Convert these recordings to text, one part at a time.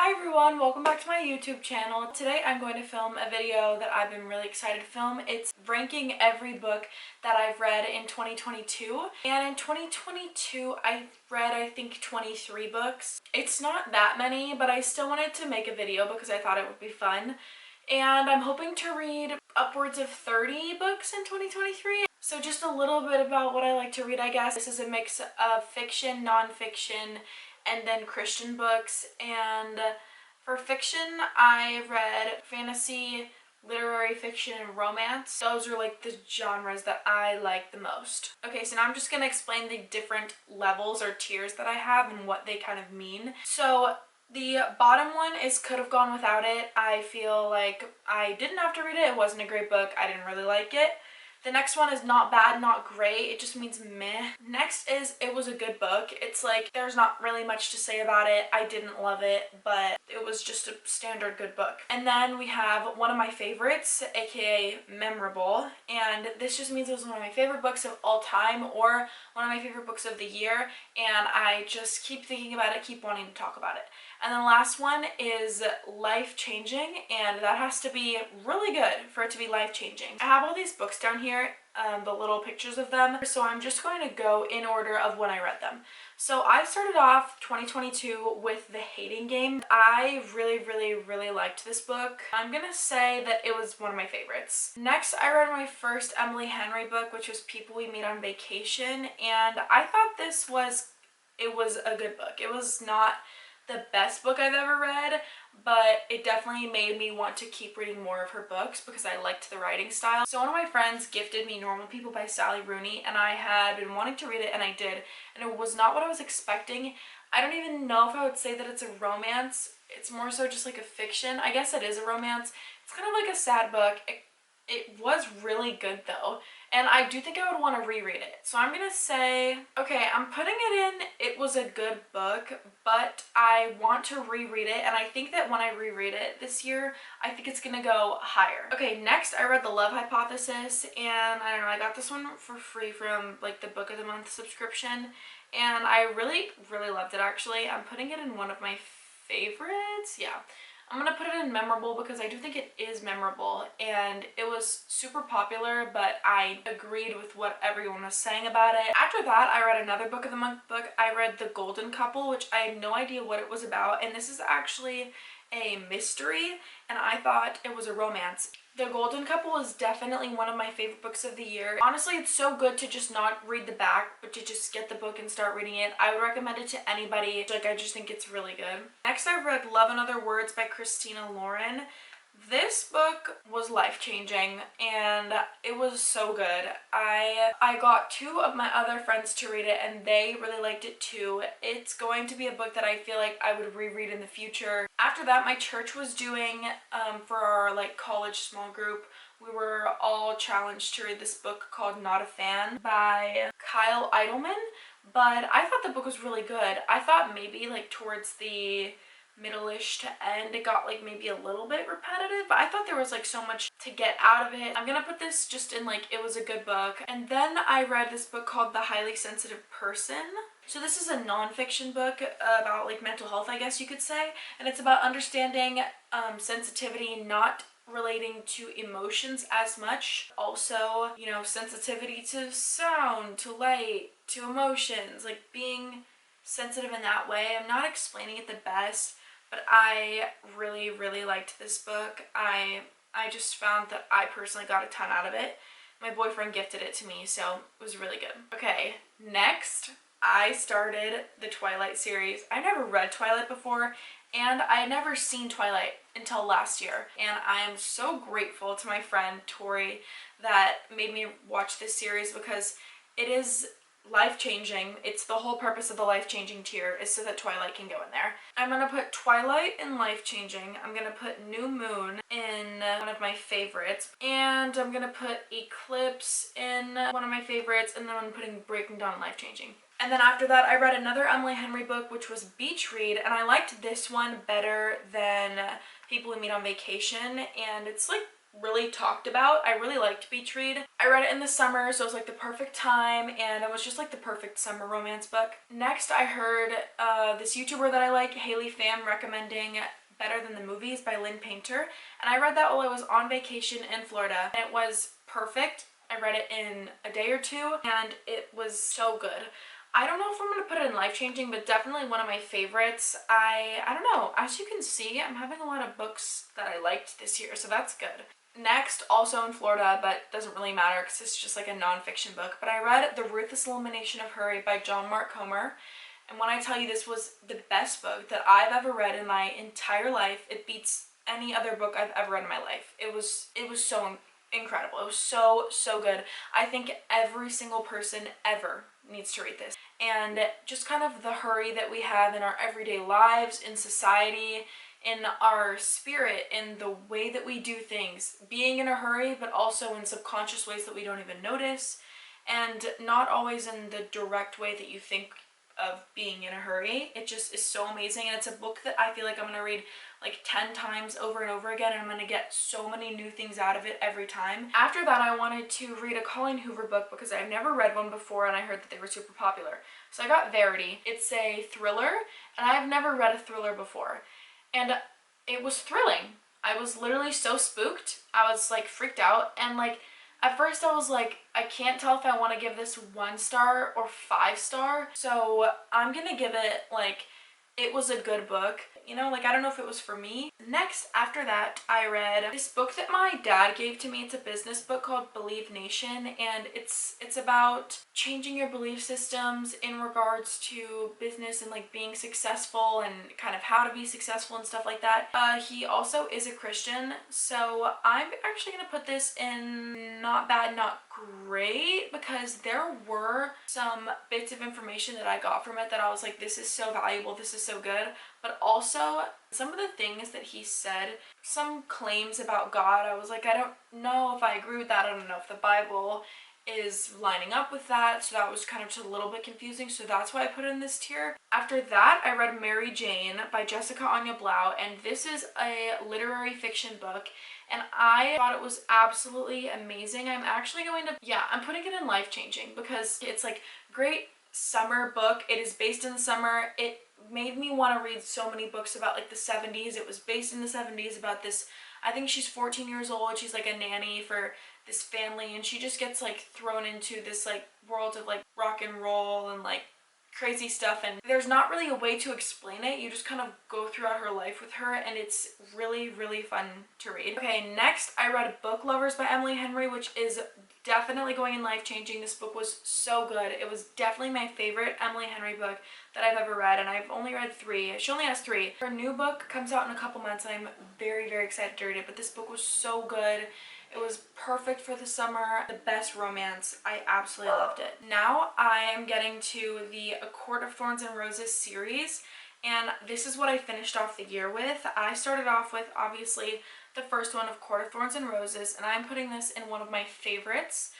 Hi everyone, welcome back to my YouTube channel. Today I'm going to film a video that I've been really excited to film. It's ranking every book that I've read in 2022. And in 2022 I read I think 23 books. It's not that many, but I still wanted to make a video because I thought it would be fun. And I'm hoping to read upwards of 30 books in 2023. So just a little bit about what I like to read, I guess. This is a mix of fiction, non-fiction, and then Christian books. And for fiction, I read fantasy, literary fiction, and romance. Those are like the genres that I like the most. Okay, so now I'm just going to explain the different levels or tiers that I have and what they kind of mean. So the bottom one is Could Have Gone Without It. I feel like I didn't have to read it. It wasn't a great book. I didn't really like it. The next one is Not Bad, Not Great. It just means meh. Next is It Was a Good Book. It's like there's not really much to say about it. I didn't love it, but it was just a standard good book. And then we have One of My Favorites, aka Memorable. And this just means it was one of my favorite books of all time or one of my favorite books of the year. And I just keep thinking about it, keep wanting to talk about it. And then the last one is life-changing, and that has to be really good for it to be life-changing. I have all these books down here, the little pictures of them, so I'm just going to go in order of when I read them. So I started off 2022 with The Hating Game. I really liked this book. I'm gonna say that it was one of my favorites. Next, I read my first Emily Henry book, which was People We Meet on Vacation, and I thought it was a good book. It was not the best book I've ever read, but it definitely made me want to keep reading more of her books because I liked the writing style. So one of my friends gifted me Normal People by Sally Rooney, and I had been wanting to read it, and I did, and it was not what I was expecting. I don't even know if I would say that it's a romance. It's more so just like a fiction. I guess it is a romance. It's kind of like a sad book. It was really good though, and I do think I would want to reread it. So I'm gonna say, okay, I'm putting it in, it was a good book, but I want to reread it, and I think that when I reread it this year, I think it's gonna go higher. Okay, next I read The Love Hypothesis, and I don't know, I got this one for free from like the Book of the Month subscription, and I really loved it actually. I'm putting it in one of my favorites, yeah. I'm gonna put it in memorable because I do think it is memorable, and it was super popular, but I agreed with what everyone was saying about it. After that, I read another Book of the Month book. I read The Golden Couple, which I had no idea what it was about, and this is actually a mystery, and I thought it was a romance. The Golden Couple is definitely one of my favorite books of the year. Honestly, it's so good to just not read the back, but to just get the book and start reading it. I would recommend it to anybody. Like, I just think it's really good. Next, I read Love and Other Words by Christina Lauren. This book was life-changing, and it was so good. I got two of my other friends to read it, and they really liked it too. It's going to be a book that I feel like I would reread in the future. After that, my church was doing, for our like college small group, we were all challenged to read this book called Not a Fan by Kyle Idleman, but I thought the book was really good. I thought maybe like towards the middle-ish to end it got like maybe a little bit repetitive, but I thought there was like so much to get out of it. I'm gonna put this just in like it was a good book. And then I read this book called The Highly Sensitive Person. So this is a non-fiction book about like mental health, I guess you could say, and it's about understanding sensitivity, not relating to emotions as much. Also, you know, sensitivity to sound, to light, to emotions, like being sensitive in that way. I'm not explaining it the best, but I really liked this book. I just found that I personally got a ton out of it. My boyfriend gifted it to me, so it was really good. Okay, next I started the Twilight series. I never read Twilight before, and I had never seen Twilight until last year, and I am so grateful to my friend Tori that made me watch this series because it is life-changing. It's the whole purpose of the life-changing tier is so that Twilight can go in there. I'm gonna put Twilight in life-changing. I'm gonna put New Moon in one of my favorites, and I'm gonna put Eclipse in one of my favorites, and then I'm putting Breaking Dawn in life-changing. And then after that, I read another Emily Henry book, which was Beach Read, and I liked this one better than People We Meet on Vacation, and it's like really talked about. I really liked Beach Read. I read it in the summer, so it was like the perfect time, and it was just like the perfect summer romance book. Next, I heard this YouTuber that I like, Haley Pham, recommending Better Than the Movies by Lynn Painter, and I read that while I was on vacation in Florida, and it was perfect. I read it in a day or two, and it was so good. I don't know if I'm going to put it in life-changing, but definitely one of my favorites. I don't know. As you can see, I'm having a lot of books that I liked this year, so that's good. Next, also in Florida, but doesn't really matter because it's just like a non-fiction book, but I read The Ruthless Elimination of Hurry by John Mark Comer. And when I tell you this was the best book that I've ever read in my entire life, it beats any other book I've ever read in my life. It was so incredible. It was so good. I think every single person ever needs to read this. And just kind of the hurry that we have in our everyday lives, in society, in our spirit, in the way that we do things, being in a hurry, but also in subconscious ways that we don't even notice, and not always in the direct way that you think of being in a hurry. It just is so amazing, and it's a book that I feel like I'm going to read like 10 times over and over again, and I'm going to get so many new things out of it every time. After that, I wanted to read a Colleen Hoover book because I've never read one before, and I heard that they were super popular. So I got Verity. It's a thriller, and I've never read a thriller before. And it was thrilling. I was literally so spooked. I was like freaked out, and like at first I was like, I can't tell if I want to give this 1 star or 5 star. So I'm gonna give it like, it was a good book. You know, like I don't know if it was for me. Next, after that, I read this book that my dad gave to me. It's a business book called Believe Nation, and it's about changing your belief systems in regards to business and like being successful and kind of how to be successful and stuff like that. He also is a Christian, so I'm actually gonna put this in not bad, not great, because there were some bits of information that I got from it that I was like, this is so valuable, this is so good. But also, some of the things that he said, some claims about God, I was like, I don't know if I agree with that. I don't know if the Bible is lining up with that. So that was kind of just a little bit confusing. So that's why I put it in this tier. After that, I read Mary Jane by Jessica Anya Blau. And this is a literary fiction book. And I thought it was absolutely amazing. I'm actually going to, I'm putting it in life-changing because it's like great summer book. It is based in the summer. It made me want to read so many books about like the 70s. It was based in the 70s about this, I think she's 14 years old. She's like a nanny for this family, and she just gets like thrown into this like world of like rock and roll and like crazy stuff, and there's not really a way to explain it. You just kind of go throughout her life with her, and it's really fun to read. Okay, next I read Book Lovers by Emily Henry, which is definitely going in life-changing. This book was so good. It was definitely my favorite Emily Henry book that I've ever read, and I've only read 3. She only has 3. Her new book comes out in a couple months, and I'm very excited to read it, but this book was so good. It was perfect for the summer, the best romance. I absolutely loved it. Now I am getting to the A Court of Thorns and Roses series, and this is what I finished off the year with. I started off with, obviously, the first one of Court of Thorns and Roses, and I'm putting this in one of my favorites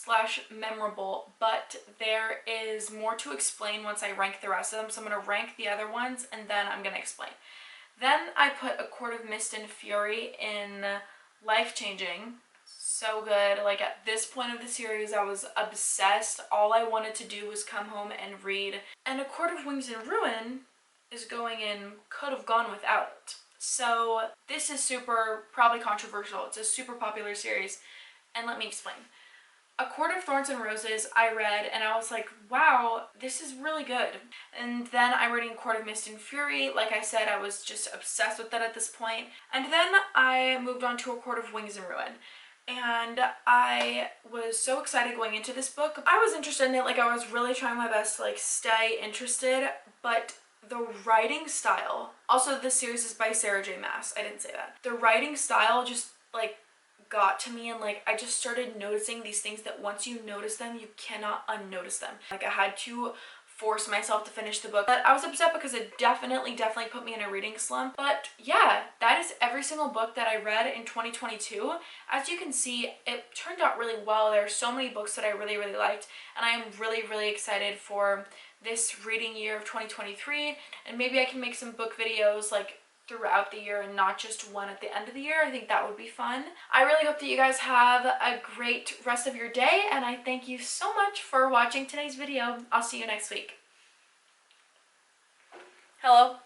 / memorable, but there is more to explain once I rank the rest of them, so I'm going to rank the other ones, and then I'm going to explain. Then I put A Court of Mist and Fury in life-changing. So good. Like at this point of the series, I was obsessed. All I wanted to do was come home and read. And A Court of Wings and Ruin is going in Could Have Gone Without It. So this is super probably controversial. It's a super popular series, and let me explain. A Court of Thorns and Roses I read, and I was like, wow, this is really good. And then I'm reading Court of Mist and Fury. Like I said, I was just obsessed with that at this point. And then I moved on to A Court of Wings and Ruin. And I was so excited going into this book. I was interested in it, like I was really trying my best to like stay interested, but the writing style, also this series is by Sarah J Maas, I didn't say that. The writing style just like got to me, and like I just started noticing these things that once you notice them, you cannot unnotice them. Like I had to force myself to finish the book, but I was upset because it definitely put me in a reading slump. But yeah, that is every single book that I read in 2022. As you can see, it turned out really well. There are so many books that I really liked, and I am really excited for this reading year of 2023, and maybe I can make some book videos like throughout the year and not just one at the end of the year. I think that would be fun. I really hope that you guys have a great rest of your day, and I thank you so much for watching today's video. I'll see you next week. Hello?